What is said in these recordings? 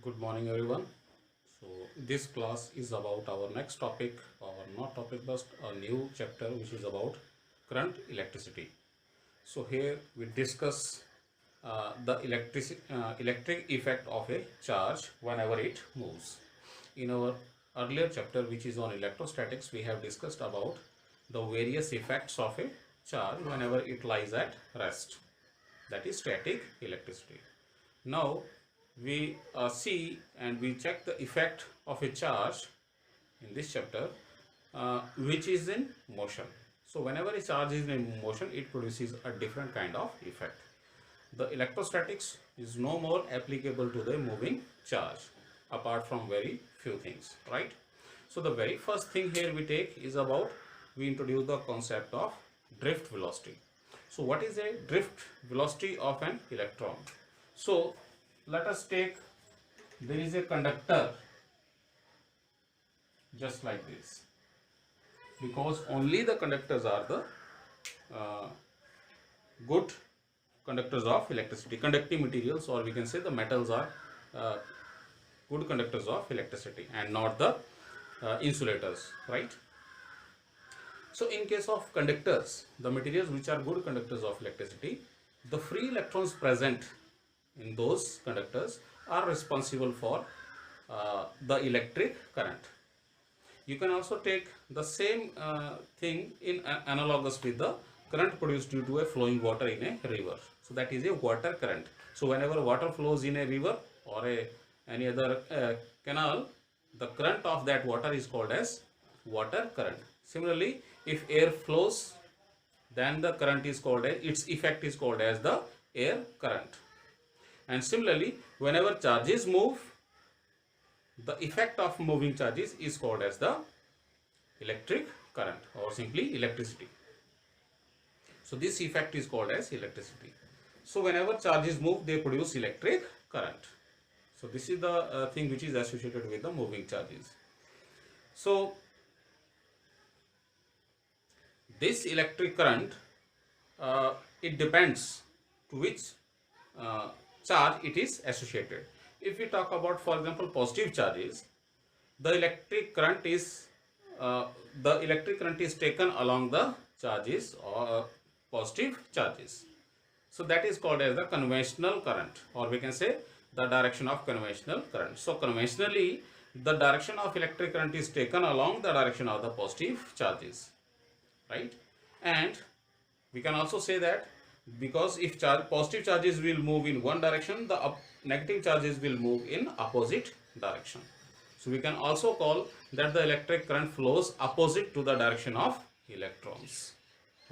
Good morning, everyone. So, this class is about our next topic, or not topic, but a new chapter which is about current electricity. So, here we discuss the electric effect of a charge whenever it moves. In our earlier chapter, which is on electrostatics, we have discussed about the various effects of a charge whenever it lies at rest, that is static electricity. Now we see and we check the effect of a charge in this chapter which is in motion. So whenever a charge is in motion, it produces a different kind of effect. The electrostatics is no more applicable to the moving charge apart from very few things, right? So the very first thing here we take is about, we introduce the concept of drift velocity. So what is a drift velocity of an electron? So let us take, there is a conductor just like this, because only the conductors are the uh, good conductors of electricity. Conducting materials, or we can say the metals, are uh, good conductors of electricity and not the insulators, right? So in case of conductors, the materials which are good conductors of electricity, the free electrons present in those conductors are responsible for the electric current. You can also take the same thing in analogous with the current produced due to a flowing water in a river. So that is a water current. So whenever water flows in a river or any other canal, the current of that water is called as water current. Similarly, if air flows, then the current is called as, its effect is called as the air current. And similarly, whenever charges move, the effect of moving charges is called as the electric current, or simply electricity. So this effect is called as electricity. So whenever charges move, they produce electric current. So this is the thing which is associated with the moving charges. So this electric current, it depends to which uh, charge it is associated. If we talk about, for example, positive charges, the electric current is taken along the charges, or positive charges. So that is called as the conventional current, or we can say the direction of conventional current. So conventionally, the direction of electric current is taken along the direction of the positive charges, right? And we can also say that, because if positive charges will move in one direction, the negative charges will move in opposite direction. So we can also call that the electric current flows opposite to the direction of electrons,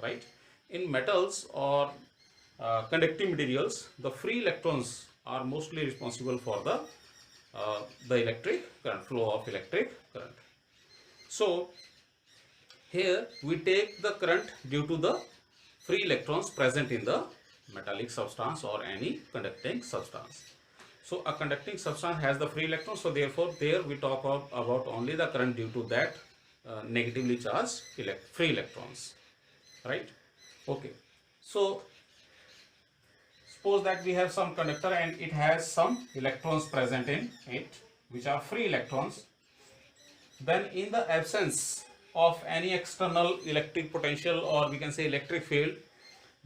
right? In metals or conducting materials, the free electrons are mostly responsible for the electric current, flow of electric current. So here we take the current due to the free electrons present in the metallic substance or any conducting substance. So a conducting substance has the free electrons, so therefore there we talk about only the current due to that negatively charged free electrons, right? Okay, so suppose that we have some conductor and it has some electrons present in it, which are free electrons. Then in the absence of any external electric potential, or we can say electric field,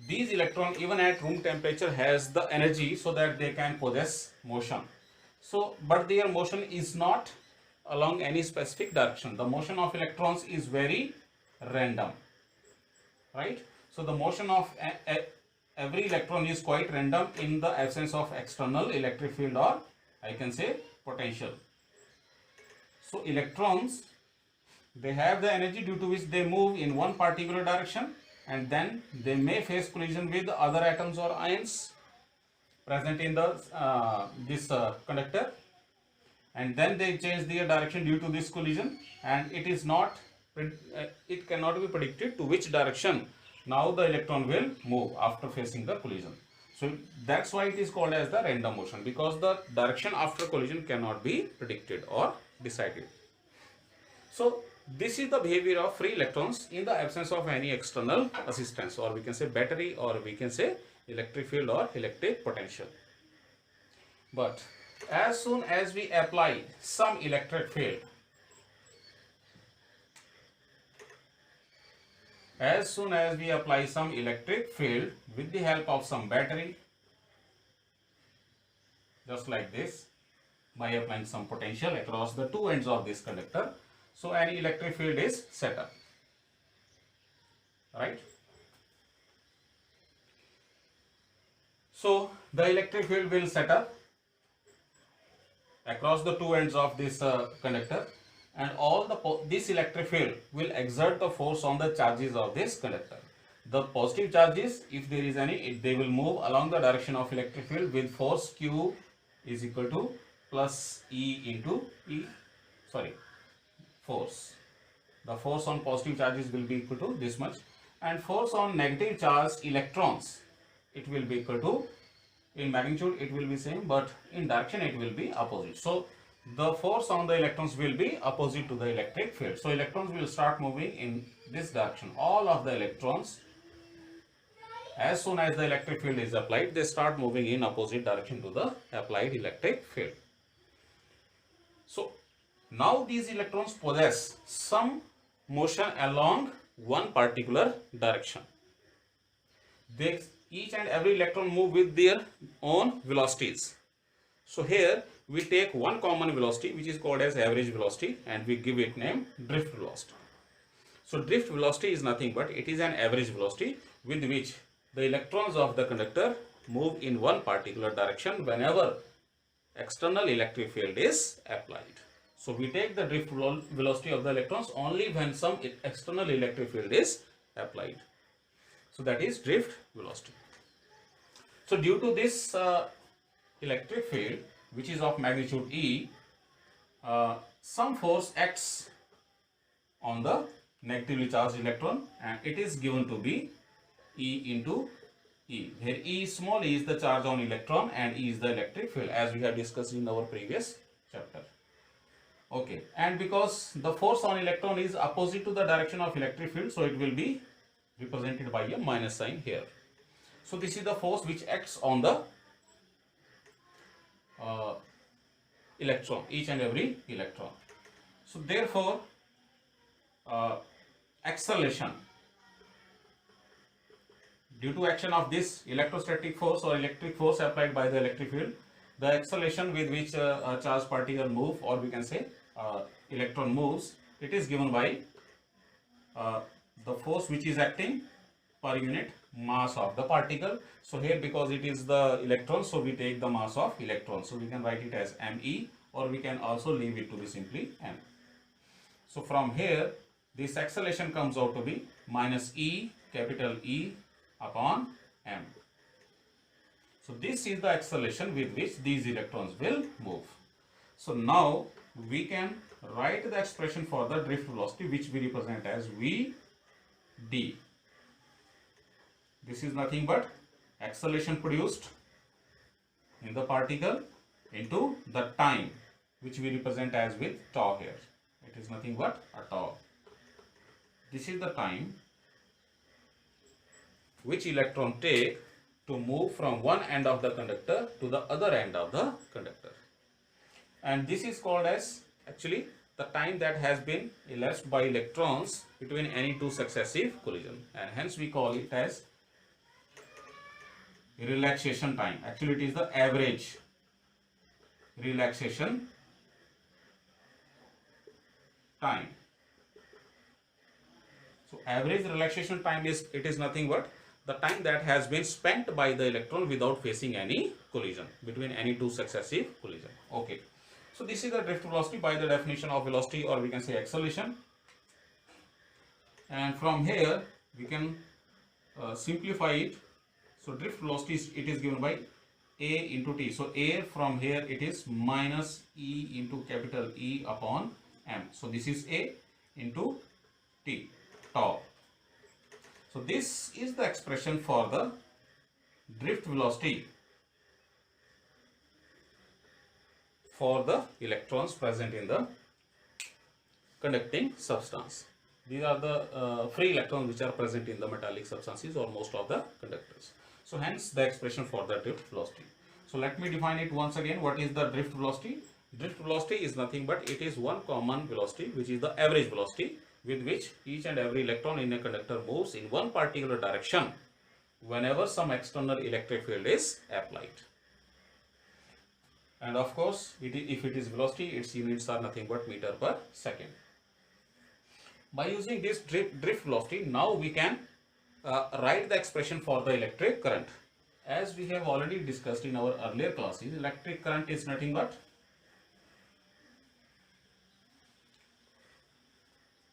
these electrons even at room temperature has the energy so that they can possess motion. So but their motion is not along any specific direction. The motion of electrons is very random, right? So the motion of every electron is quite random in the absence of external electric field, or I can say potential. So electrons, they have the energy due to which they move in one particular direction, and then they may face collision with other atoms or ions present in the this conductor, and then they change their direction due to this collision, and it is not it cannot be predicted to which direction now the electron will move after facing the collision. So that's why it is called as the random motion, because the direction after collision cannot be predicted or decided. So this is the behavior of free electrons in the absence of any external assistance, or we can say battery, or we can say electric field or electric potential. But as soon as we apply some electric field, as soon as we apply some electric field with the help of some battery, just like this, by applying some potential across the two ends of this conductor, so an electric field is set up, right? So the electric field will set up across the two ends of this conductor, and all this electric field will exert the force on the charges of this conductor. The positive charges, if there is any, they will move along the direction of electric field with force Q is equal to plus E into force. The force on positive charges will be equal to this much, and force on negative charged electrons, it will be equal to, in magnitude it will be same, but in direction it will be opposite. So the force on the electrons will be opposite to the electric field. So electrons will start moving in this direction. All of the electrons, as soon as the electric field is applied, they start moving in opposite direction to the applied electric field. So now these electrons possess some motion along one particular direction. Each and every electron move with their own velocities. So here we take one common velocity which is called as average velocity, and we give it name drift velocity. So drift velocity is nothing but it is an average velocity with which the electrons of the conductor move in one particular direction whenever external electric field is applied. So we take the drift velocity of the electrons only when some external electric field is applied. So that is drift velocity. So due to this electric field, which is of magnitude E, some force acts on the negatively charged electron, and it is given to be E into E, where E small e is the charge on electron and E is the electric field, as we have discussed in our previous chapter. Okay, and because the force on electron is opposite to the direction of electric field, so it will be represented by a minus sign here. So this is the force which acts on the electron, each and every electron. So therefore acceleration due to action of this electrostatic force or electric force applied by the electric field, the acceleration with which a charged particle move, or we can say electron moves, it is given by the force which is acting per unit mass of the particle. So here, because it is the electron, so we take the mass of electron, so we can write it as me, or we can also leave it to be simply m. So from here this acceleration comes out to be minus E, capital E upon m. So this is the acceleration with which these electrons will move. So now we can write the expression for the drift velocity, which we represent as Vd. This is nothing but acceleration produced in the particle into the time, which we represent as with tau here. It is nothing but a tau. This is the time which electron take to move from one end of the conductor to the other end of the conductor. And this is called as actually the time that has been elapsed by electrons between any two successive collision, and hence we call it as relaxation time. Actually it is the average relaxation time. So average relaxation time is, it is nothing but the time that has been spent by the electron without facing any collision between any two successive collision. Okay, so this is the drift velocity by the definition of velocity, or we can say acceleration. And from here we can simplify it. So drift velocity is, it is given by a into t. So a, from here it is minus E into capital E upon m. So this is a into t, tau. So this is the expression for the drift velocity for the electrons present in the conducting substance. These are the free electrons which are present in the metallic substances or most of the conductors. So hence the expression for the drift velocity. So let me define it once again. What is the drift velocity? Drift velocity is nothing but it is one common velocity, which is the average velocity with which each and every electron in a conductor moves in one particular direction whenever some external electric field is applied. And of course, if it is velocity, its units are nothing but meter per second. By using this drift velocity, now we can write the expression for the electric current. As we have already discussed in our earlier classes, electric current is nothing but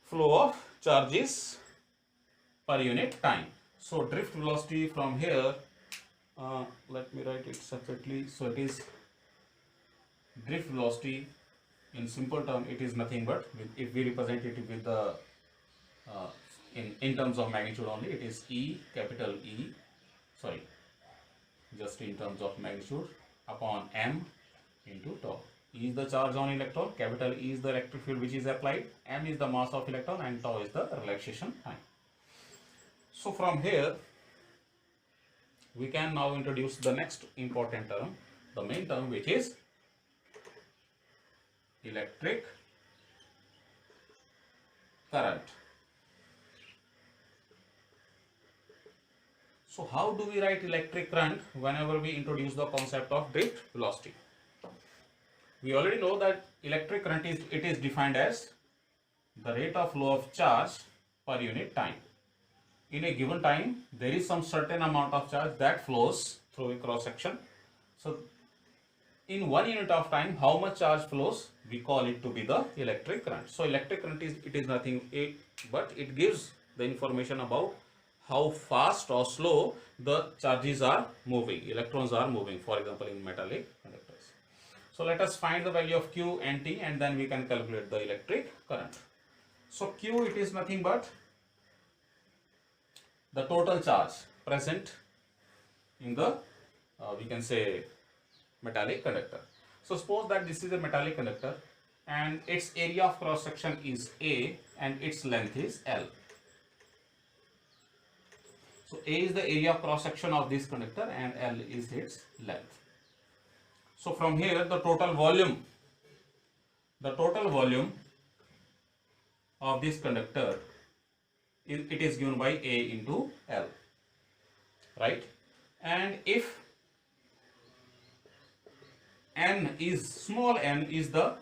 flow of charges per unit time. So drift velocity from here, let me write it separately. So it is drift velocity, in simple term, it is nothing but, if we represent it with the in terms of magnitude only, it is capital E, sorry, just in terms of magnitude, upon m into tau. E is the charge on electron, capital E is the electric field which is applied, m is the mass of electron, and tau is the relaxation time. So from here we can now introduce the next important term, the main term, which is electric current. So how do we write electric current whenever we introduce the concept of drift velocity? We already know that electric current is defined as the rate of flow of charge per unit time. In a given time, there is some certain amount of charge that flows through a cross section. So in 1 unit of time, how much charge flows, we call it to be the electric current. So electric current is nothing but it gives the information about how fast or slow the charges are moving, electrons are moving, for example in metallic conductors. So let us find the value of Q and T, and then we can calculate the electric current. So Q, it is nothing but the total charge present in the we can say metallic conductor. So suppose that this is a metallic conductor and its area of cross section is A and its length is L. So A is the area of cross section of this conductor and L is its length. So from here the total volume of this conductor, it is given by A into L, right? And if small n is the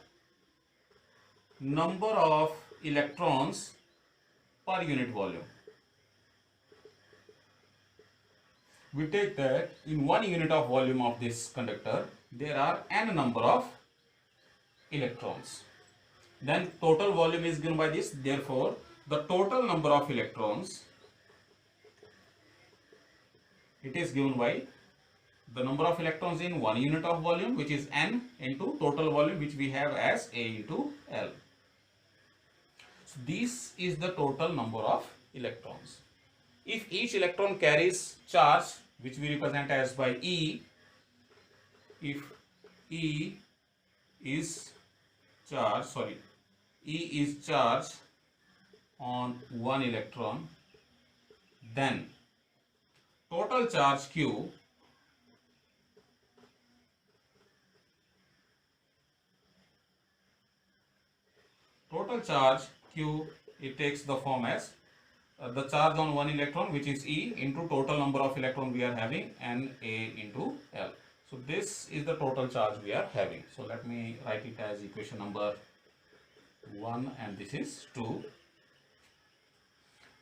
number of electrons per unit volume, we take that in 1 unit of volume of this conductor there are n number of electrons. Then total volume is given by this, therefore the total number of electrons, it is given by the number of electrons in 1 unit of volume, which is n, into total volume, which we have as A into L. So this is the total number of electrons. If each electron carries charge, which we represent as by E, if E is charge on 1 electron, then total charge Q it takes the form as the charge on 1 electron, which is E, into total number of electron we are having, and A into L. So this is the total charge we are having. So let me write it as equation number 1, and this is 2.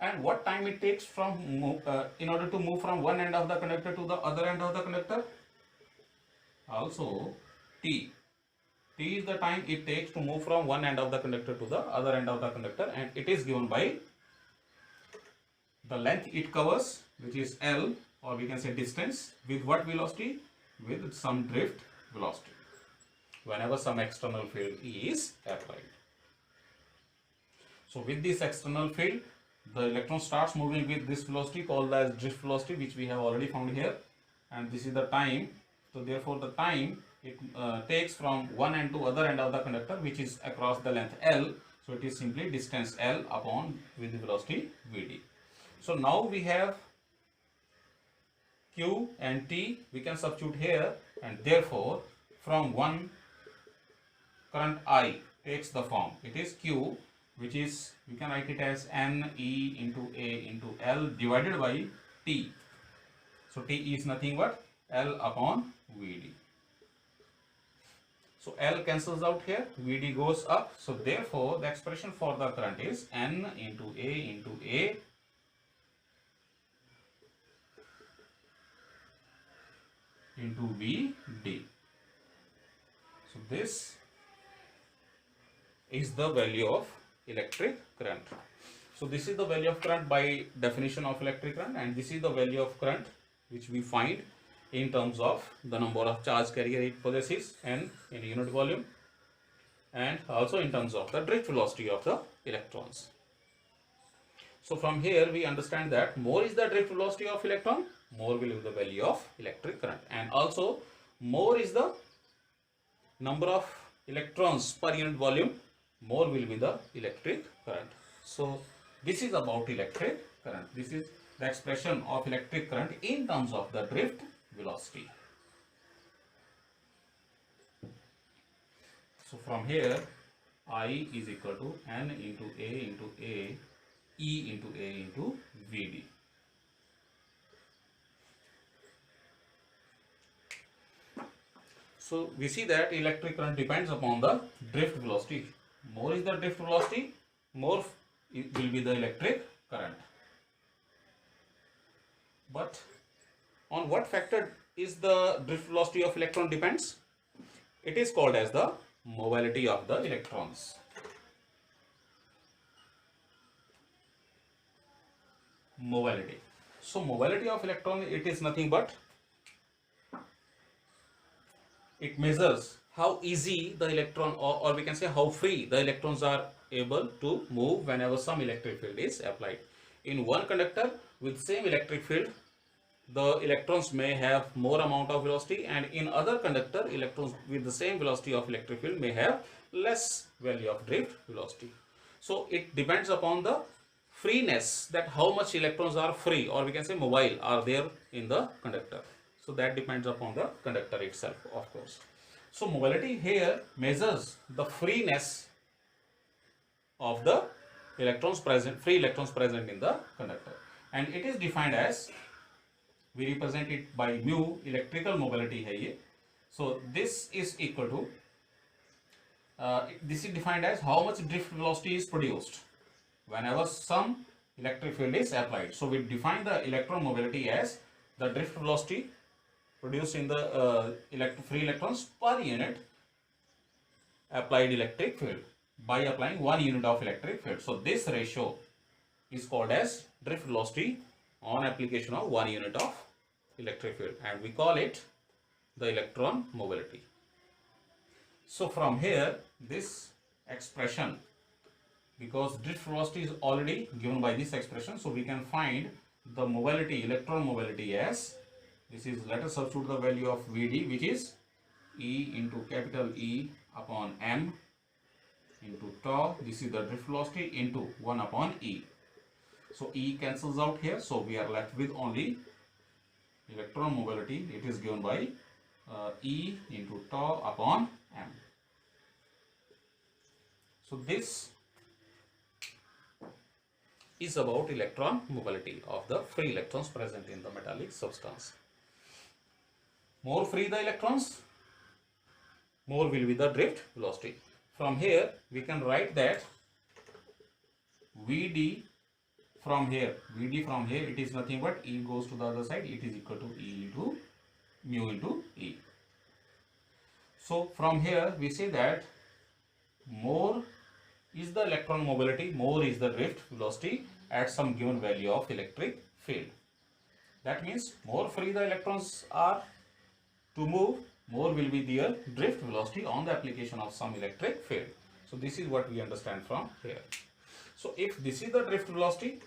And what time it takes from in order to move from one end of the conductor to the other end of the conductor? Also T. T is the time it takes to move from one end of the conductor to the other end of the conductor, and it is given by the length it covers, which is L, or we can say distance, with what velocity? With some drift velocity, whenever some external field E is applied. So with this external field, the electron starts moving with this velocity called as drift velocity, which we have already found here, and this is the time. So therefore the time it takes from one end to other end of the conductor, which is across the length L. So it is simply distance L upon with the velocity Vd. So now we have Q and T, we can substitute here, and therefore from one current I takes the form, it is Q, which is, we can write it as N E into A into L divided by T. So T is nothing but L upon Vd. So L cancels out here, Vd goes up. So therefore the expression for the current is N into A into Vd. So this is the value of electric current. So this is the value of current by definition of electric current, and this is the value of current which we find in terms of the number of charge carrier it possesses and in unit volume, and also in terms of the drift velocity of the electrons. So from here we understand that more is the drift velocity of electron, more will be the value of electric current, and also more is the number of electrons per unit volume, more will be the electric current. So this is about electric current. This is the expression of electric current in terms of the drift velocity. So from here I is equal to N into A E into A into Vd. So we see that electric current depends upon the drift velocity. More is the drift velocity, more will be the electric current. But on what factor is the drift velocity of electron depends? It is called as the mobility of the electrons. Mobility. So mobility of electron, it is nothing but it measures how easy the electron, or we can say how free the electrons are able to move whenever some electric field is applied. In one conductor with same electric field, the electrons may have more amount of velocity, and in other conductor, electrons with the same velocity of electric field may have less value of drift velocity. So it depends upon the freeness, that how much electrons are free, or we can say mobile, are there in the conductor. So that depends upon the conductor itself, of course. So mobility here measures the freeness of the electrons present, free electrons present in the conductor, and it is defined as, we represent it by mu, electrical mobility hai ye. So this is equal to, this is defined as how much drift velocity is produced whenever some electric field is applied. So we define the electron mobility as the drift velocity produced in the free electrons per unit applied electric field by applying 1 unit of electric field. So this ratio is called as drift velocity on application of 1 unit of electric field, and we call it the electron mobility. So from here, this expression, because drift velocity is already given by this expression, so we can find the mobility, electron mobility, as this is, let us substitute the value of Vd, which is E into capital E upon m into tau. This is the drift velocity into 1 upon E. So E cancels out here, so we are left with only electron mobility. It is given by E into tau upon m. So this is about electron mobility of the free electrons present in the metallic substance. More free the electrons, more will be the drift velocity. From here we can write that Vd from here, it is nothing but E goes to the other side, it is equal to E into mu into E. So from here we say that more is the electron mobility, more is the drift velocity at some given value of electric field. That means more free the electrons are to move, more will be their drift velocity on the application of some electric field. So this is what we understand from here. So if this is the drift velocity,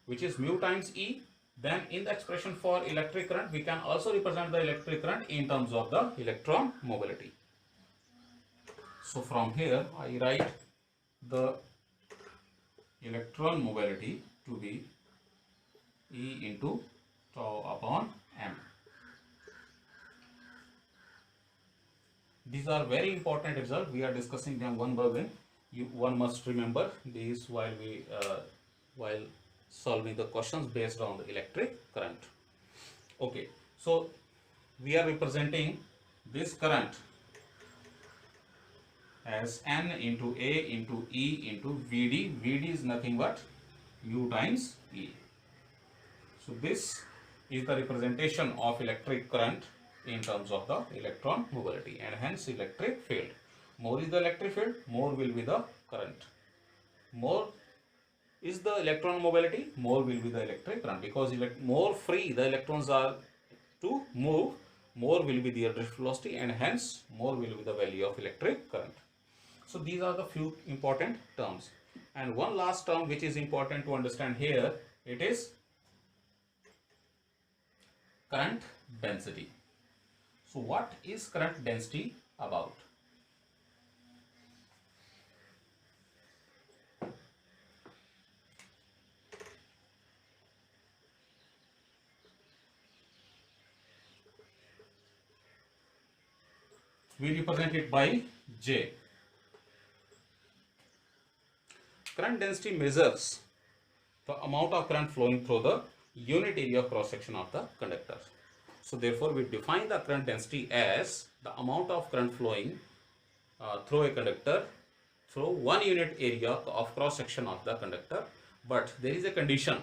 which is mu times E, then in the expression for electric current we can also represent the electric current in terms of the electron mobility. So from here I write the electron mobility to be E into tau upon m. These are very important results. We are discussing them one by one. One must remember these while solving the questions based on the electric current. Okay, so we are representing this current as N into A into E into Vd. Vd is nothing but U times E. So this is the representation of electric current in terms of the electron mobility, and hence electric field. More is the electric field, more will be the current. More is the electron mobility, more will be the electric current, because more free the electrons are to move, more will be their drift velocity, and hence more will be the value of electric current. So these are the few important terms. And one last term which is important to understand here, it is current density. So what is current density about? We represent it by J. Current density measures the amount of current flowing through the unit area of cross section of the conductor. So therefore we define the current density as the amount of current flowing through a conductor through 1 unit area of cross section of the conductor. But there is a condition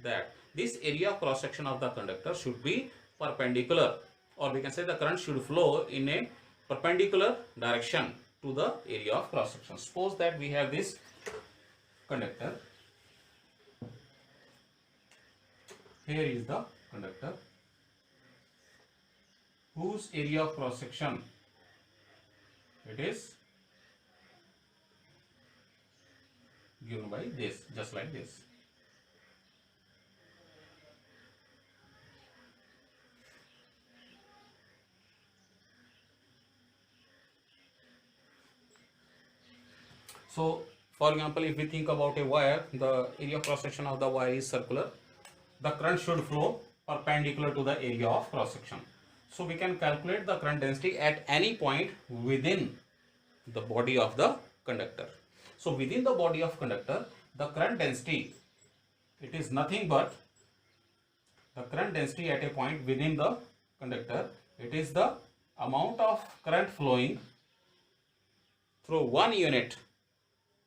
that this area of cross section of the conductor should be perpendicular, or we can say the current should flow in a perpendicular direction to the area of cross section. Suppose that we have this conductor. Here is the conductor whose area of cross section it is given by this, just like this. So for example, if we think about a wire, the area of cross section of the wire is circular. The current should flow perpendicular to the area of cross section. So we can calculate the current density at any point within the body of the conductor. So within the body of conductor, the current density, it is nothing but the current density at a point within the conductor. It is the amount of current flowing through 1 unit.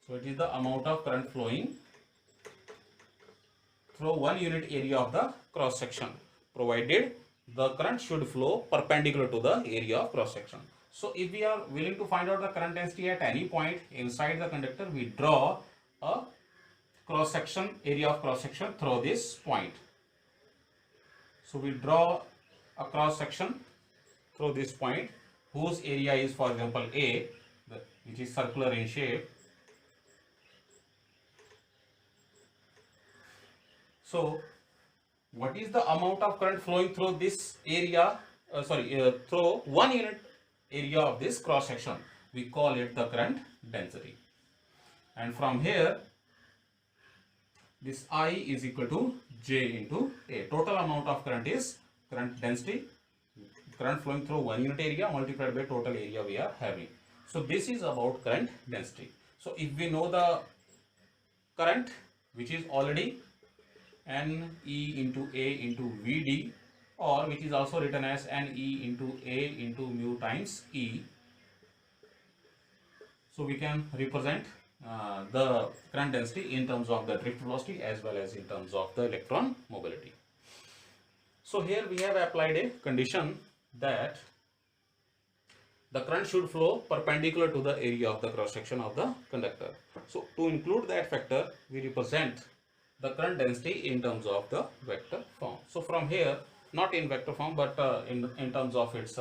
So it is the amount of current flowing through 1 unit area of the cross section, provided the current should flow perpendicular to the area of cross section. So if we are willing to find out the current density at any point inside the conductor, we draw a cross section, area of cross section through this point. So we draw a cross section through this point whose area is, for example, A, which is circular in shape. So what is the amount of current flowing through this area, through 1 unit area of this cross section? We call it the current density. And from here, this I is equal to J into A. Total amount of current is current density, current flowing through 1 unit area multiplied by total area we are having. So this is about current density. So if we know the current, which is already N E into A into Vd, or which is also written as N E into A into mu times E. So we can represent the current density in terms of the drift velocity as well as in terms of the electron mobility. So here we have applied a condition that the current should flow perpendicular to the area of the cross section of the conductor. So to include that factor, we represent the current density in terms of the vector form. So from here, not in vector form, but in terms of its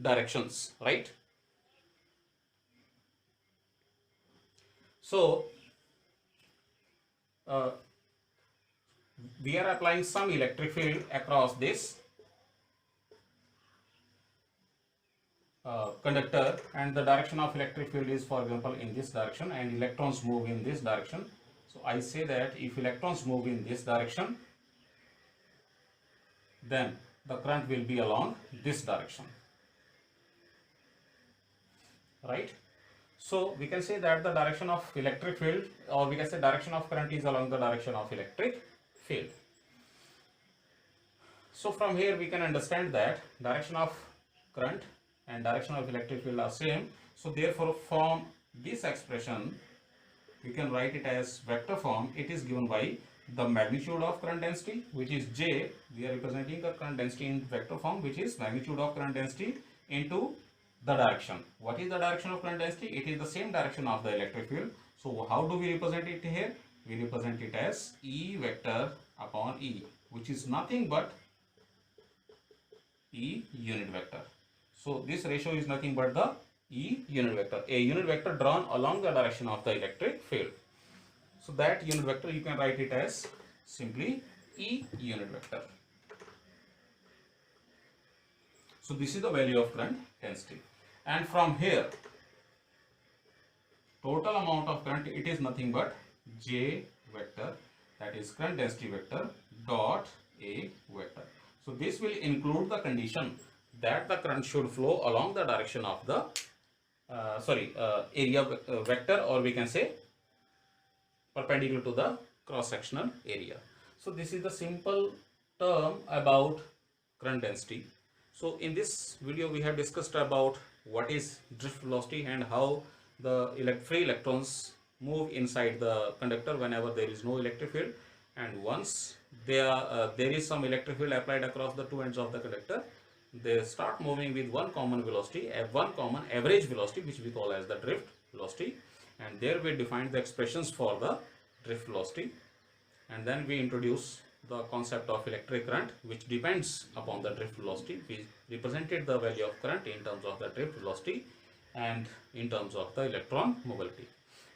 directions, right? So we are applying some electric field across this conductor, and the direction of electric field is, for example, in this direction, and electrons move in this direction. So I say that if electrons move in this direction, then the current will be along this direction. right? So we can say that the direction of electric field, or we can say direction of current, is along the direction of electric field. So from here we can understand that direction of current and direction of electric field are same. So therefore from this expression we can write it as vector form. It is given by the magnitude of current density, which is J. We are representing the current density in vector form, which is magnitude of current density into the direction. What is the direction of current density? It is the same direction of the electric field. So how do we represent it here? We represent it as E vector upon E, which is nothing but E unit vector. So this ratio is nothing but the E unit vector, a unit vector drawn along the direction of the electric field. So that unit vector you can write it as simply E unit vector. So this is the value of current density, and from here total amount of current, it is nothing but J vector, that is current density vector dot A vector. So this will include the condition that the current should flow along the direction of the area vector, or we can say perpendicular to the cross sectional area. So this is the simple term about current density. So in this video we have discussed about what is drift velocity and how the free electrons move inside the conductor whenever there is no electric field, and once there is some electric field applied across the two ends of the conductor, they start moving with one common velocity, one common average velocity, which we call as the drift velocity, and there we define the expressions for the drift velocity, and then we introduce the concept of electric current, which depends upon the drift velocity. We represented the value of current in terms of the drift velocity and in terms of the electron mobility.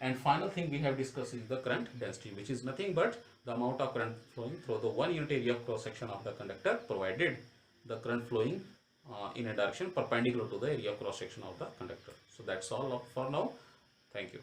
And final thing we have discussed is the current density, which is nothing but the amount of current flowing through the one unit area of cross section of the conductor, provided the current flowing in a direction perpendicular to the area of cross section of the conductor. So that's all for now. Thank you.